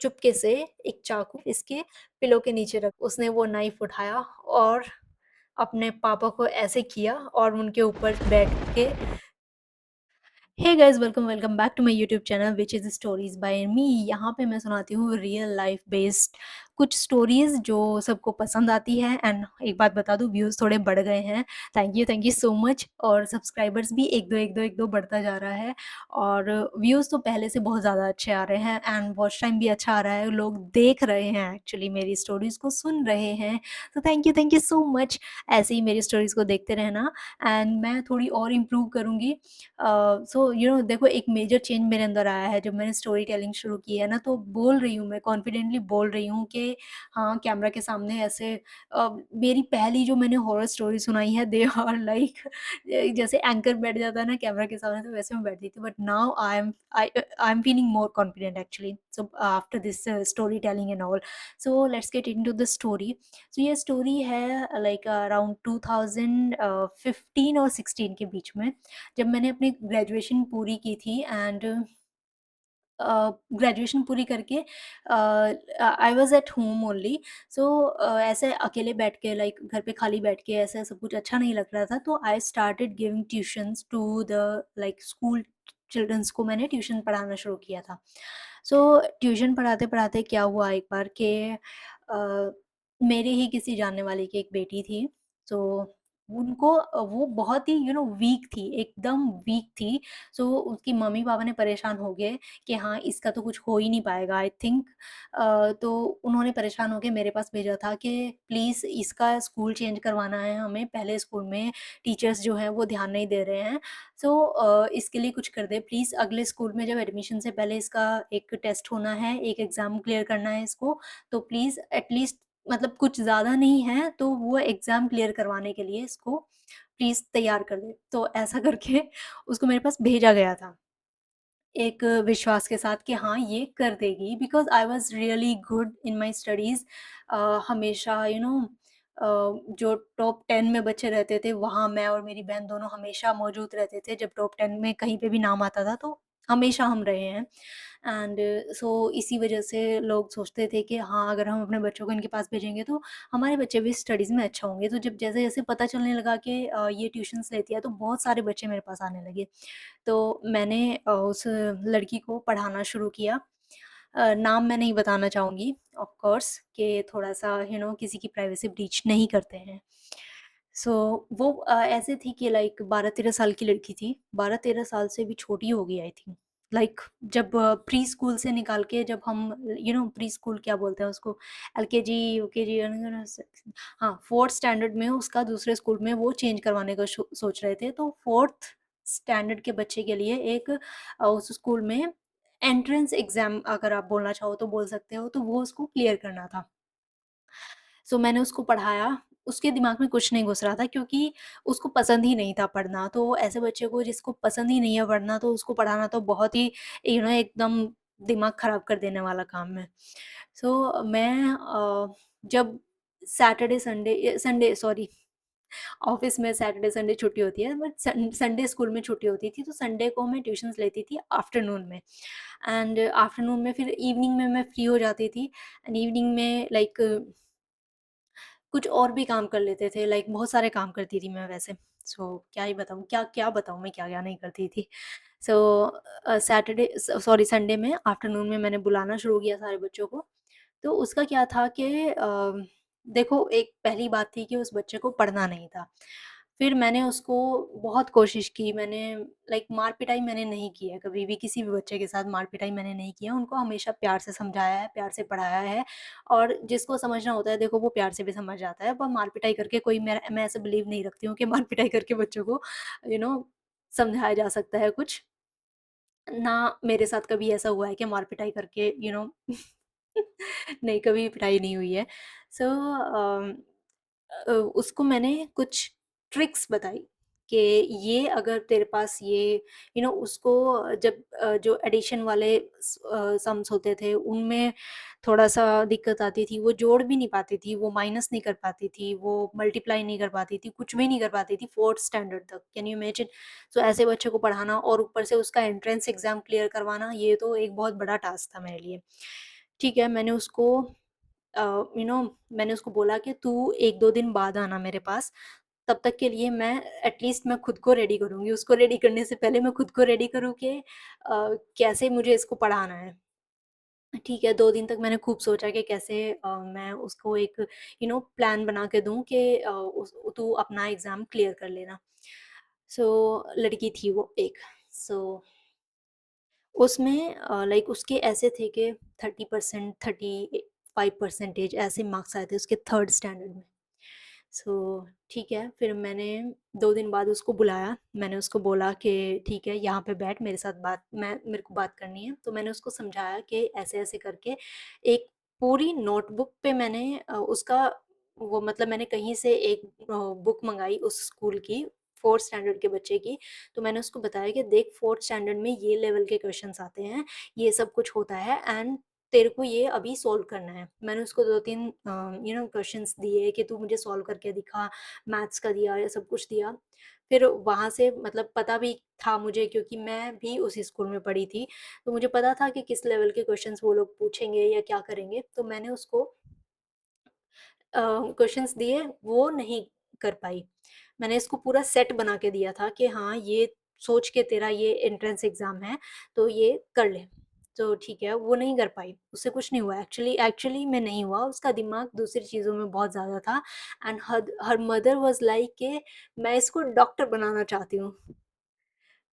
चुपके से एक चाकू इसके पिलो के नीचे रख उसने वो नाइफ़ उठाया और अपने पापा को ऐसे किया और उनके ऊपर बैठ के hey guys welcome welcome back to my YouTube channel which is stories by me. यहाँ पे मैं सुनाती हूँ रियल लाइफ बेस्ड कुछ स्टोरीज जो सबको पसंद आती है। एंड एक बात बता दूँ, व्यूज़ थोड़े बढ़ गए हैं। Thank you so much. और सब्सक्राइबर्स भी एक दो बढ़ता जा रहा है। और व्यूज़ तो पहले से बहुत ज़्यादा अच्छे आ रहे हैं एंड वॉच टाइम भी अच्छा आ रहा है। लोग देख रहे हैं, एक्चुअली मेरी स्टोरीज़ को सुन रहे हैं। तो थैंक यू सो मच। ऐसे ही मेरी स्टोरीज़ को देखते रहना एंड मैं थोड़ी और इम्प्रूव करूँगी। सो देखो, एक मेजर चेंज मेरे अंदर आया है जब मैंने स्टोरी टेलिंग शुरू की है ना, तो बोल रही हूँ, मैं कॉन्फिडेंटली बोल रही हूँ कि हाँ, कैमरा के सामने ऐसे मेरी पहली जो मैंने हॉरर स्टोरी सुनाई है दे आर लाइक जैसे एंकर बैठ जाता है ना कैमरा के सामने, तो वैसे मैं बैठती थी। But now I am feeling more confident actually, so after this story telling and all. So let's get into the story. So ये स्टोरी है लाइक अराउंड 2015 और 16 के बीच में, जब मैंने अपनी ग्रेजुएशन पूरी की थी। एंड ग्रेजुएशन पूरी करके I was at home only. So ऐसे अकेले बैठ के, लाइक घर पे खाली बैठ के ऐसा सब कुछ अच्छा नहीं लग रहा था, तो I started giving tuitions to the like school childrens को मैंने ट्यूशन पढ़ाना शुरू किया था। सो ट्यूशन पढ़ाते-पढ़ाते क्या हुआ एक बार कि मेरे ही किसी जानने वाले की एक बेटी थी। सो उनको वो बहुत ही वीक थी, एकदम वीक थी। सो उसकी मम्मी-पापा ने परेशान हो गए कि हाँ, इसका तो कुछ हो ही नहीं पाएगा आई थिंक। तो उन्होंने परेशान होके मेरे पास भेजा था कि प्लीज़ इसका स्कूल चेंज करवाना है हमें, पहले स्कूल में टीचर्स जो हैं वो ध्यान नहीं दे रहे हैं। सो इसके लिए कुछ कर दे प्लीज़। अगले स्कूल में जब एडमिशन से पहले इसका एक टेस्ट होना है, एक एग्ज़ाम क्लियर करना है इसको, तो प्लीज़ एटलीस्ट, मतलब कुछ ज़्यादा नहीं है, तो वो एग्ज़ाम क्लियर करवाने के लिए इसको प्लीज़ तैयार कर दे। तो ऐसा करके उसको मेरे पास भेजा गया था, एक विश्वास के साथ कि हाँ, ये कर देगी, because I was really good in my studies. हमेशा जो टॉप 10 में बच्चे रहते थे, वहाँ मैं और मेरी बहन दोनों हमेशा मौजूद रहते थे। जब टॉप 10 में कहीं पे भी नाम आता था, तो हमेशा हम रहे हैं। एंड सो इसी वजह से लोग सोचते थे कि हाँ, अगर हम अपने बच्चों को इनके पास भेजेंगे, तो हमारे बच्चे भी स्टडीज़ में अच्छा होंगे। तो जब जैसे-जैसे पता चलने लगा कि ये ट्यूशन्स लेती है, तो बहुत सारे बच्चे मेरे पास आने लगे। तो मैंने उस लड़की को पढ़ाना शुरू किया। नाम मैं नहीं बताना चाहूँगी ऑफ़ कोर्स, कि थोड़ा-सा किसी की प्राइवेसी ब्रीच नहीं करते हैं। सो वो ऐसे थी कि लाइक 12-13 साल की लड़की थी। 12-13 साल से भी छोटी होगी आई थिंक। लाइक जब प्री स्कूल से निकाल के, जब हम प्री स्कूल क्या बोलते हैं उसको, एलकेजी, यूकेजी, हाँ, 4th स्टैंडर्ड में उसका दूसरे स्कूल में वो चेंज करवाने का सोच रहे थे। तो 4th स्टैंडर्ड के बच्चे के लिए एक उस स्कूल में एंट्रेंस एग्ज़ाम, अगर आप बोलना चाहो तो बोल सकते हो, तो वो उसको क्लियर करना था। सो मैंने उसको पढ़ाया। उसके दिमाग में कुछ नहीं घुस रहा था, क्योंकि उसको पसंद ही नहीं था पढ़ना। तो ऐसे बच्चे को जिसको पसंद ही नहीं है पढ़ना, तो उसको पढ़ाना तो बहुत ही एकदम दिमाग ख़राब कर देने वाला काम है। सो मैं जब संडे सॉरी, ऑफ़िस में सैटरडे संडे छुट्टी होती है, बट संडे स्कूल में छुट्टी होती थी, तो संडे को मैं ट्यूशन्स लेती थी आफ्टरनून में। एंड आफ्टरनून में फिर इवनिंग में मैं फ्री हो जाती थी। एंड इवनिंग में लाइक कुछ और भी काम कर लेते थे, लाइक बहुत सारे काम करती थी मैं वैसे। सो क्या ही बताऊँ, क्या-क्या बताऊँ मैं क्या-क्या नहीं करती थी। सो सैटरडे स सॉरी संडे में आफ्टरनून में मैंने बुलाना शुरू किया सारे बच्चों को। तो उसका क्या था कि देखो, एक पहली बात थी कि उस बच्चे को पढ़ना नहीं था। फिर मैंने उसको बहुत कोशिश की, मैंने लाइक मार-पिटाई मैंने नहीं की है, कभी भी किसी भी बच्चे के साथ मार-पिटाई मैंने नहीं की है। उनको हमेशा प्यार से समझाया है, प्यार से पढ़ाया है। और जिसको समझना होता है, देखो, वो प्यार से भी समझ जाता है। पर मार-पिटाई करके कोई, मैं ऐसा बिलीव नहीं रखती हूँ कि मार-पिटाई करके बच्चों को यू नो समझाया जा सकता है कुछ। ना मेरे साथ कभी ऐसा हुआ है कि मार-पिटाई करके नहीं, कभी पिटाई नहीं हुई है। सो उसको मैंने कुछ ट्रिक्स बताई कि ये अगर तेरे पास ये उसको जब जो एडिशन वाले सम्स होते थे, उनमें थोड़ा-सा दिक्कत आती थी, वो जोड़ भी नहीं पाती थी, वो माइनस नहीं कर पाती थी, वो मल्टीप्लाई नहीं कर पाती थी, कुछ भी नहीं कर पाती थी 4th स्टैंडर्ड तक। Can you imagine? सो ऐसे बच्चे को पढ़ाना और ऊपर से उसका एंट्रेंस एग्ज़ाम क्लियर करवाना, ये तो एक बहुत बड़ा टास्क था मेरे लिए। ठीक है, मैंने उसको अ, यू नो मैंने उसको बोला कि तू 1-2 दिन बाद आना मेरे पास, तब तक के लिए मैं एटलीस्ट मैं खुद को रेडी करूँगी। उसको रेडी करने से पहले मैं खुद को रेडी करूँ कि कैसे मुझे इसको पढ़ाना है। ठीक है, 2 दिन तक मैंने खूब सोचा कि कैसे मैं उसको एक प्लान बना के दूँ कि उस तू अपना एग्ज़ाम क्लियर कर लेना। सो लड़की थी वो एक। सो उसमें लाइक उसके ऐसे थे कि 30% 35 परसेंटेज ऐसे मार्क्स आए थे उसके 3rd स्टैंडर्ड में। सो ठीक है, फिर मैंने 2 दिन बाद उसको बुलाया। मैंने उसको बोला कि ठीक है, यहाँ पे बैठ मेरे साथ बात मैं मेरे को बात करनी है। तो मैंने उसको समझाया कि ऐसे-ऐसे करके एक पूरी नोटबुक पे मैंने उसका वो मतलब मैंने कहीं से एक बुक मँगाई उस स्कूल की 4th स्टैंडर्ड के बच्चे की। तो मैंने उसको बताया कि देख 4th स्टैंडर्ड में ये लेवल के क्वेश्चन्स आते हैं, ये सब कुछ होता है एंड तेरे को ये अभी सॉल्व करना है। मैंने उसको 2-3 क्वेश्चन्स दिए कि तू मुझे सॉल्व करके दिखा, मैथ्स का दिया, ये सब कुछ दिया। फिर वहाँ से मतलब पता भी था मुझे क्योंकि मैं भी उसी स्कूल में पढ़ी थी, तो मुझे पता था कि किस लेवल के क्वेश्चन्स वो लोग पूछेंगे या क्या करेंगे। तो मैंने उसको क्वेश्चन्स दिए, वो नहीं कर पाई। मैंने इसको पूरा सेट बना के दिया था कि हाँ, ये सोच के तेरा ये एंट्रेंस एग्ज़ाम है, तो ये कर ले। तो ठीक है, वो नहीं कर पाई, उससे कुछ नहीं हुआ एक्चुअली एक्चुअली में नहीं हुआ, उसका दिमाग दूसरी चीज़ों में बहुत ज़्यादा था and her mother was like कि मैं इसको डॉक्टर बनाना चाहती हूँ।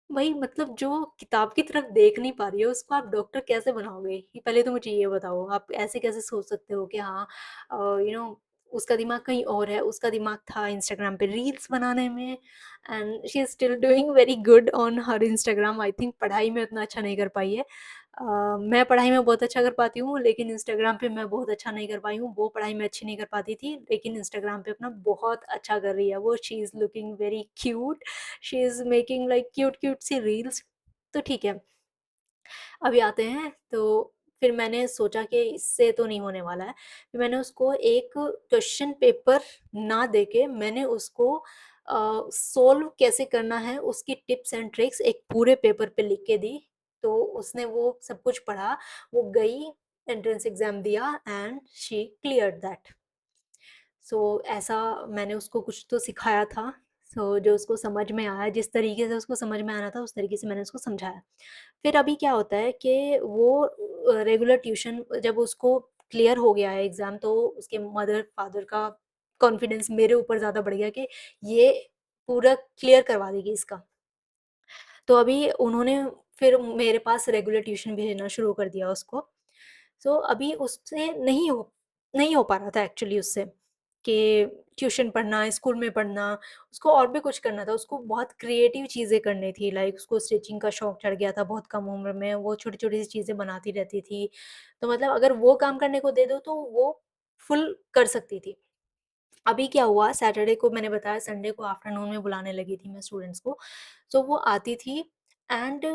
वही मतलब जो किताब की तरफ देख नहीं पा रही है, उसको आप डॉक्टर कैसे बनाओगे? ये पहले तो मुझे ये बताओ, आप ऐसे कैसे सोच सकते हो कि हाँ उसका दिमाग कहीं और है, उसका दिमाग था इंस्टाग्राम पे रील्स बनाने में and she is still doing very good on her Instagram I think पढ़ाई में उतना अच्छा नहीं कर पाई है। मैं पढ़ाई में बहुत अच्छा कर पाती हूँ, लेकिन इंस्टाग्राम पे मैं बहुत अच्छा नहीं कर पाई हूँ। वो पढ़ाई में अच्छी नहीं कर पाती थी, लेकिन इंस्टाग्राम पे अपना बहुत अच्छा कर रही है वो। She is looking very cute, she is making like cute cute सी रील्स। तो ठीक है, अभी आते हैं तो फिर मैंने सोचा कि इससे तो नहीं होने वाला है। फिर मैंने उसको एक क्वेश्चन पेपर ना देके मैंने उसको सोल्व कैसे करना है उसकी टिप्स एंड ट्रिक्स एक पूरे पेपर पे लिख के दी। तो उसने वो सब कुछ पढ़ा, वो गई, एंट्रेंस एग्ज़ाम दिया एंड शी क्लियर्ड दैट। सो ऐसा मैंने उसको कुछ तो सिखाया था। जो उसको समझ में आया, जिस तरीके से उसको समझ में आना था उस तरीके से मैंने उसको समझाया। फिर अभी क्या होता है कि वो रेगुलर ट्यूशन जब उसको क्लियर हो गया है एग्ज़ाम तो उसके मदर-फादर का कॉन्फिडेंस मेरे ऊपर ज़्यादा बढ़ गया कि ये पूरा क्लियर करवा देगी इसका। तो अभी उन्होंने फिर मेरे पास रेगुलर ट्यूशन भेजना शुरू कर दिया उसको। सो अभी उससे नहीं हो पा रहा था एक्चुअली उससे कि ट्यूशन पढ़ना, स्कूल में पढ़ना, उसको और भी कुछ करना था। उसको बहुत क्रिएटिव चीज़ें करनी थी, लाइक उसको स्टिचिंग का शौक चढ़ गया था बहुत कम उम्र में, वो छोटी-छोटी सी चीज़ें बनाती रहती थी। तो मतलब अगर वो काम करने को दे दो तो वो फुल कर सकती थी। अभी क्या हुआ सैटरडे को मैंने बताया संडे को आफ्टरनून में बुलाने लगी थी मैं स्टूडेंट्स को। सो वो आती थी एंड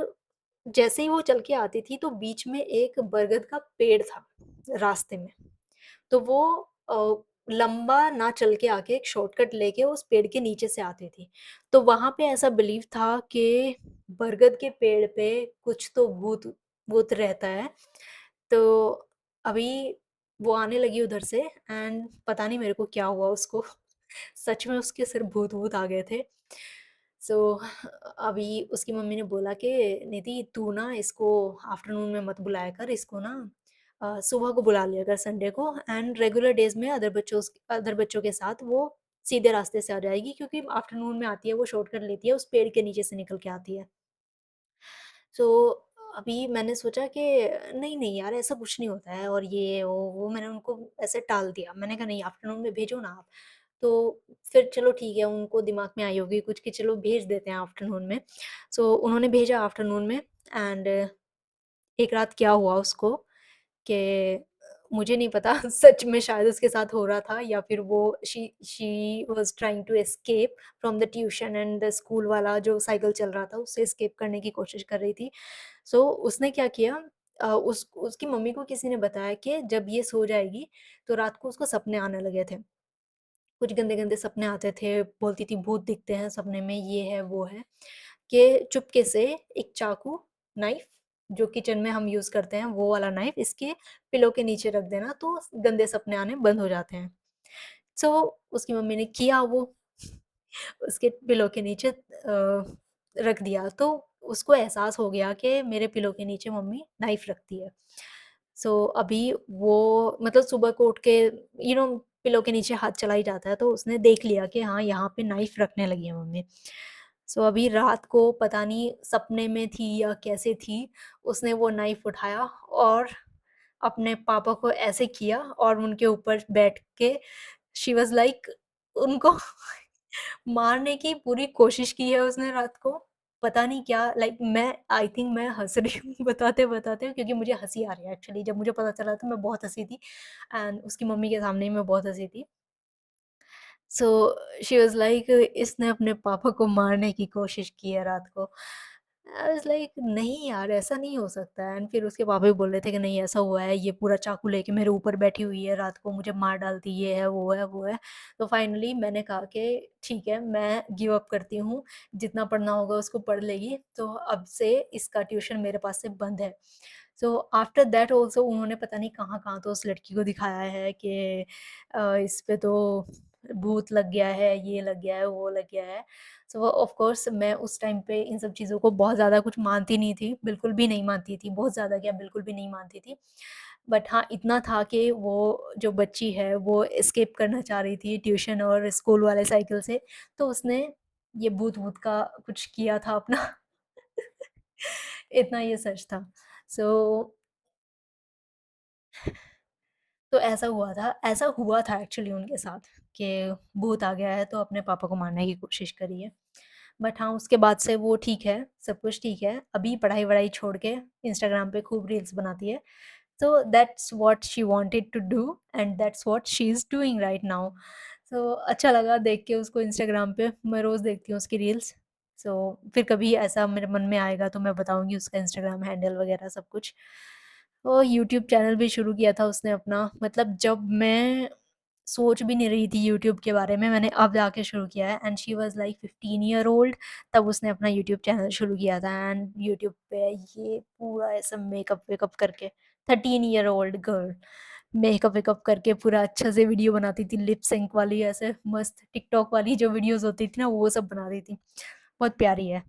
जैसे ही वो चल के आती थी तो बीच में एक बरगद का पेड़ था रास्ते में। तो वो लंबा ना चल के आके एक शॉर्टकट लेके उस पेड़ के नीचे से आती थी। तो वहाँ पे ऐसा बिलीव था कि बरगद के पेड़ पे कुछ तो भूत रहता है। तो अभी वो आने लगी उधर से एंड पता नहीं मेरे को क्या हुआ उसको सच में उसके सिर भूत-वूत आ गए थे। सो अभी उसकी मम्मी ने बोला कि निधि तू ना इसको आफ्टरनून में मत बुलाया कर, इसको ना सुबह को बुला लिया कर संडे को एंड रेगुलर डेज़ में अदर बच्चों के साथ वो सीधे रास्ते से आ जाएगी क्योंकि आफ्टरनून में आती है, वो शॉर्टकट लेती है, उस पेड़ के नीचे से निकल के आती है। सो अभी मैंने सोचा कि नहीं यार ऐसा कुछ नहीं होता है और ये वो मैंने उनको ऐसे टाल दिया। मैंने कहा नहीं आफ्टरनून में भेजो ना आप। तो फिर चलो ठीक है उनको दिमाग में आई होगी कुछ कि चलो भेज देते हैं आफ्टरनून में। सो उन्होंने भेजा आफ्टरनून में एंड एक रात क्या हुआ उसको कि मुझे नहीं पता सच में शायद उसके साथ हो रहा था या फिर वो she was trying to escape from the tuition and the school वाला जो साइकिल चल रहा था उससे एस्केप करने की कोशिश कर रही थी। सो उसने क्या किया उस उसकी मम्मी को किसी ने बताया कि जब ये सो जाएगी तो रात को उसको सपने आने लगे थे। कुछ गंदे-गंदे सपने आते थे, बोलती थी भूत दिखते हैं सपने में, ये है, वो है, कि चुपके से एक चाकू, नाइफ जो किचन में हम यूज़ करते हैं वो वाला नाइफ़ इसके पिलो के नीचे रख देना तो गंदे सपने आने बंद हो जाते हैं। सो उसकी मम्मी ने किया वो, उसके पिलो के नीचे रख दिया तो उसको एहसास हो गया कि मेरे पिलो के नीचे मम्मी नाइफ़ रखती है। सो अभी वो मतलब सुबह को उठ के पिलो के नीचे हाथ चला ही जाता है तो उसने देख लिया कि हाँ, यहाँ पे नाइफ़ रखने लगी है मम्मी। सो अभी रात को पता नहीं सपने में थी या कैसे थी, उसने वो नाइफ़ उठाया और अपने पापा को ऐसे किया और उनके ऊपर बैठ के शी वाज़ लाइक उनको मारने की पूरी कोशिश की है उसने रात को। पता नहीं क्या लाइक मैं आई थिंक मैं हँस रही हूँ बताते-बताते क्योंकि मुझे हँसी आ रही है एक्चुअली जब मुझे पता चला तो मैं बहुत हँसी थी एंड उसकी मम्मी के सामने ही मैं बहुत हँसी थी। सो शी वाज़ लाइक इसने अपने पापा को मारने की कोशिश की है रात को। आई वाज़ लाइक नहीं यार ऐसा नहीं हो सकता है एंड फिर उसके पापा भी बोल रहे थे कि नहीं ऐसा हुआ है, ये पूरा चाकू लेके मेरे ऊपर बैठी हुई है रात को मुझे मार डालती, ये है, वो है, वो है। तो फाइनली मैंने कहा कि ठीक है मैं गिव अप करती हूँ, जितना पढ़ना होगा उसको पढ़ लेगी, तो अब से इसका ट्यूशन मेरे पास से बंद है। सो आफ्टर दैट ऑल्सो उन्होंने पता नहीं कहाँ-कहाँ तो उस लड़की को दिखाया है कि इस पे तो भूत लग गया है, ये लग गया है, वो लग गया है। सो ऑफ कोर्स मैं उस टाइम पे इन सब चीज़ों को बहुत ज़्यादा कुछ मानती नहीं थी, बिल्कुल भी नहीं मानती थी, बहुत ज़्यादा क्या बिल्कुल भी नहीं मानती थी। बट हाँ, इतना था कि वो जो बच्ची है वो एस्केप करना चाह रही थी ट्यूशन और स्कूल वाले साइकिल से, तो उसने ये भूत-वूत का कुछ किया था अपना। इतना ये सच था। सो ऐसा हुआ था एक्चुअली उनके साथ कि भूत आ गया है तो अपने पापा को मारने की कोशिश करी है। बट हाँ, उसके बाद से वो ठीक है, सब कुछ ठीक है। अभी पढ़ाई-वढ़ाई छोड़ के इंस्टाग्राम पे खूब रील्स बनाती है। So that's what she wanted to do and that's what she is doing right now. So अच्छा लगा देख के उसको इंस्टाग्राम पे, मैं रोज़ देखती हूँ उसकी रील्स। सो फिर कभी ऐसा मेरे मन में आएगा तो मैं बताऊँगी उसका इंस्टाग्राम हैंडल वगैरह सब कुछ। और यूट्यूब चैनल भी शुरू किया था उसने अपना, मतलब जब मैं सोच भी नहीं रही थी यूट्यूब के बारे में, मैंने अब जाके शुरू किया है and she was like 15 year old तब उसने अपना यूट्यूब चैनल शुरू किया था एंड यूट्यूब पे ये पूरा ऐसा मेकअप-वेकअप करके 13 ईयर ओल्ड गर्ल मेकअप-वेकअप करके पूरा अच्छा से वीडियो बनाती थी, लिप सिंक वाली ऐसे मस्त टिकटॉक वाली जो वीडियोज़ होती थी ना, वो सब बनाती थी। बहुत प्यारी है।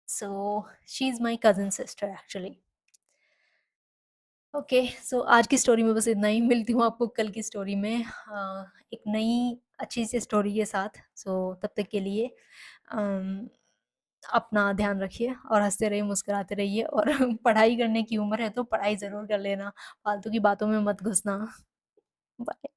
So she is my cousin sister actually. Okay, so आज की स्टोरी में बस इतना ही। मिलती हूँ आपको कल की स्टोरी में एक नई अच्छी सी स्टोरी के साथ। सो तब तक के लिए अम, अपना ध्यान रखिए और हँसते रहिए, मुस्कुराते रहिए और पढ़ाई करने की उम्र है तो पढ़ाई ज़रूर कर लेना, फालतू की बातों में मत घुसना। बाय।